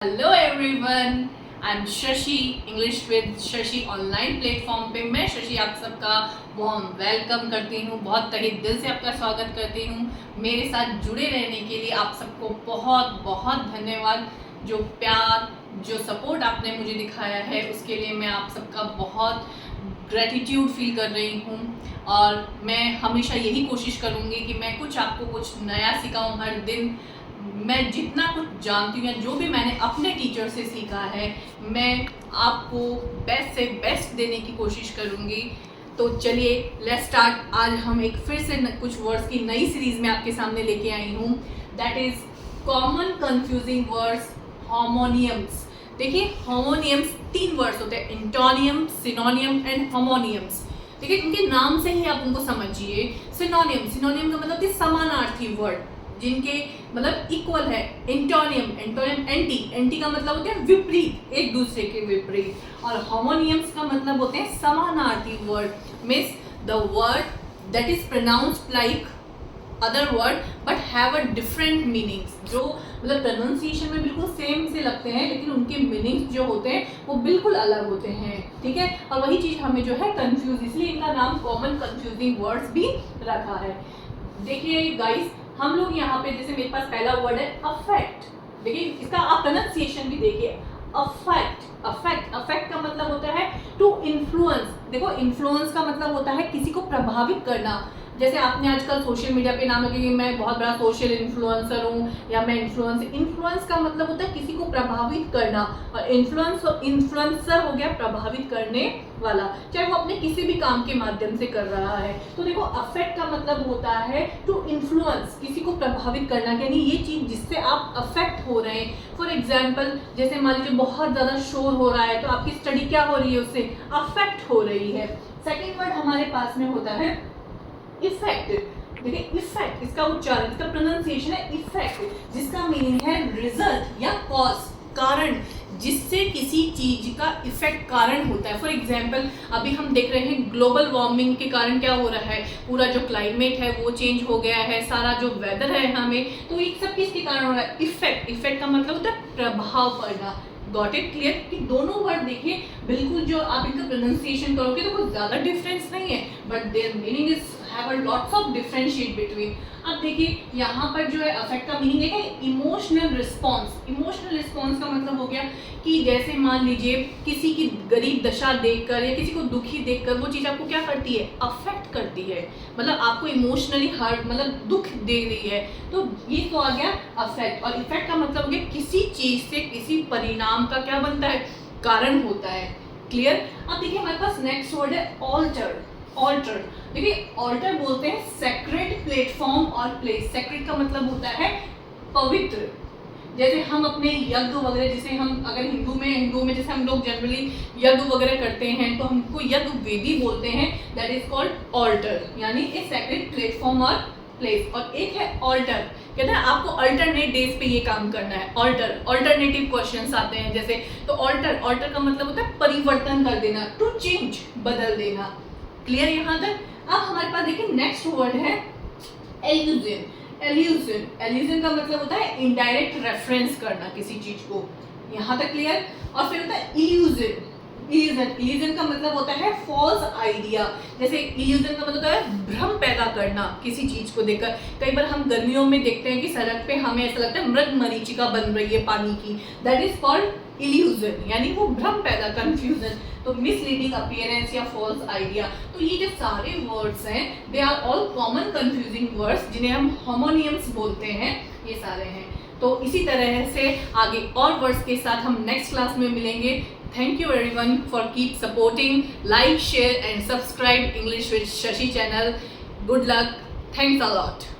Hello everyone, I am Shashi. English with Shashi online platform पे मैं शशि आप सबका बहुत वेलकम करती हूँ, बहुत तहे दिल से आपका स्वागत करती हूँ। मेरे साथ जुड़े रहने के लिए आप सबको बहुत बहुत धन्यवाद। जो प्यार, जो सपोर्ट आपने मुझे दिखाया है उसके लिए मैं आप सबका बहुत ग्रेटिट्यूड फील कर रही हूँ। और मैं हमेशा यही कोशिश करूँगी कि मैं आपको कुछ नया सिखाऊँ हर दिन। मैं जितना कुछ जानती हूँ या जो भी मैंने अपने टीचर से सीखा है मैं आपको बेस्ट से बेस्ट देने की कोशिश करूँगी। तो चलिए लेट्स स्टार्ट। आज हम एक फिर से कुछ वर्ड्स की नई सीरीज में आपके सामने लेके आई हूँ, that is common confusing words, homonyms. देखिए होमोनियम्स 3 वर्ड्स होते हैं, इंटोनियम, सिनोनियम एंड होमोनियम्स। देखिए उनके नाम से ही आप उनको समझिए। सिनोनियम का मतलब समानार्थी वर्ड जिनके मतलब इक्वल है। इंटोनियम एंटी का मतलब होते हैं विपरीत, एक दूसरे के विपरीत। और होमोनियम्स का मतलब होते हैं समानार्थी word, means the word that is pronounced like other word but have a different meanings. जो मतलब प्रोनाउंसिएशन में बिल्कुल सेम से लगते हैं लेकिन उनके मीनिंग्स जो होते हैं वो बिल्कुल अलग होते हैं, ठीक है। और वही चीज हमें जो है कंफ्यूज, इसलिए इनका नाम कॉमन कंफ्यूजिंग वर्ड्स भी रखा है। देखिए गाइस, हम लोग यहाँ पे जैसे मेरे पास पहला वर्ड है अफेक्ट। देखिए इसका आप प्रोनाउंसिएशन भी देखिए, अफेक्ट। अफेक्ट का मतलब होता है टू इन्फ्लुएंस। देखो इन्फ्लुएंस का मतलब होता है किसी को प्रभावित करना। जैसे आपने आजकल सोशल मीडिया पे नाम लगे कि मैं बहुत बड़ा सोशल इन्फ्लुएंसर हूँ या मैं इन्फ्लुएंस का मतलब होता है किसी को प्रभावित करना। और इन्फ्लुएंसर हो गया प्रभावित करने वाला, चाहे वो अपने किसी भी काम के माध्यम से कर रहा है। तो देखो अफेक्ट का मतलब होता है टू इन्फ्लुएंस, किसी को प्रभावित करना, यानी ये चीज जिससे आप अफेक्ट हो रहे हैं। फॉर एग्जाम्पल जैसे मान लीजिए बहुत ज्यादा शोर हो रहा है तो आपकी स्टडी क्या हो रही है, उससे अफेक्ट हो रही है। सेकेंड वर्ड हमारे पास में होता है इफेक्ट। देखिए इफेक्ट, इसका उच्चारण, इसका प्रोनाउंसिएशन है इफेक्ट, जिसका मीनिंग है रिजल्ट या कॉज, कारण, जिससे किसी चीज का इफेक्ट कारण होता है। फॉर एग्जाम्पल अभी हम देख रहे हैं ग्लोबल वार्मिंग के कारण क्या हो रहा है, पूरा जो क्लाइमेट है वो चेंज हो गया है, सारा जो वेदर है हमें, तो ये सब किसके कारण हो रहा है, इफेक्ट का मतलब होता है प्रभाव पड़ना। गॉट इट क्लियर कि दोनों वर्ड देखिए बिल्कुल जो आप इनका प्रोनाउंसिएशन करोगे तो कुछ ज्यादा डिफरेंस नहीं है but there meaning is have a lots of differentiate between. अब देखिए यहाँ पर जो है अफेक्ट का मीनिंग है इमोशनल रिस्पॉन्स। इमोशनल रिस्पॉन्स का मतलब हो गया कि जैसे मान लीजिए किसी की गरीब दशा देखकर या किसी को दुखी देखकर वो चीज़ आपको क्या करती है, अफेक्ट करती है, मतलब आपको इमोशनली हर्ट मतलब दुख दे रही है। तो ये तो आ गया अफेक्ट। और इफेक्ट का मतलब हो गया किसी चीज से किसी परिणाम का क्या बनता है, कारण होता है। क्लियर। अब देखिए हमारे पास नेक्स्ट वर्ड है ऑल्टर। ऑल्टर, देखिए ऑल्टर बोलते हैं सेक्रेड प्लेटफॉर्म और प्लेस। सेक्रेड का मतलब होता है पवित्र। जैसे हम अपने यज्ञ वगैरह, जैसे हम अगर हिंदू में जैसे हम लोग जनरली यज्ञ वगैरह करते हैं तो हमको यज्ञ वेदी बोलते हैं, दैट इज कॉल्ड ऑल्टर, यानी ए सेक्रेड प्लेटफॉर्म और प्लेस। और एक है ऑल्टर, कहते हैं आपको अल्टरनेट डेज पे ये काम करना है। अल्टरनेटिव क्वेश्चंस आते हैं जैसे, तो ऑल्टर का मतलब होता है परिवर्तन कर देना, टू चेंज, बदल देना। क्लियर यहाँ तक। अब हमारे पास देखिए नेक्स्ट वर्ड है एल्यूजन। एल्यूजन का मतलब होता है इनडायरेक्ट रेफरेंस करना किसी चीज को, यहाँ तक क्लियर। और फिर होता है इल्यूजन का मतलब होता है फॉल्स आइडिया। जैसे इल्यूजन का मतलब होता है भ्रम पैदा करना किसी चीज को देखकर। कई बार हम गर्मियों में देखते हैं कि सड़क पे हमें ऐसा लगता है मृग मरीचिका बन रही है पानी की, दैट इज कॉल्ड इल्यूजन, यानी वो भ्रम पैदा, कंफ्यूजन, तो मिसलीडिंग अपीयरेंस या फॉल्स आइडिया। तो ये जो सारे वर्ड्स हैं they are all common confusing words जिन्हें हम होमोनियम्स बोलते हैं, ये सारे हैं। तो इसी तरह से आगे और वर्ड्स के साथ हम नेक्स्ट क्लास में मिलेंगे। Thank you everyone for keep supporting, like, share and subscribe English with Shashi channel. Good luck. Thanks a lot.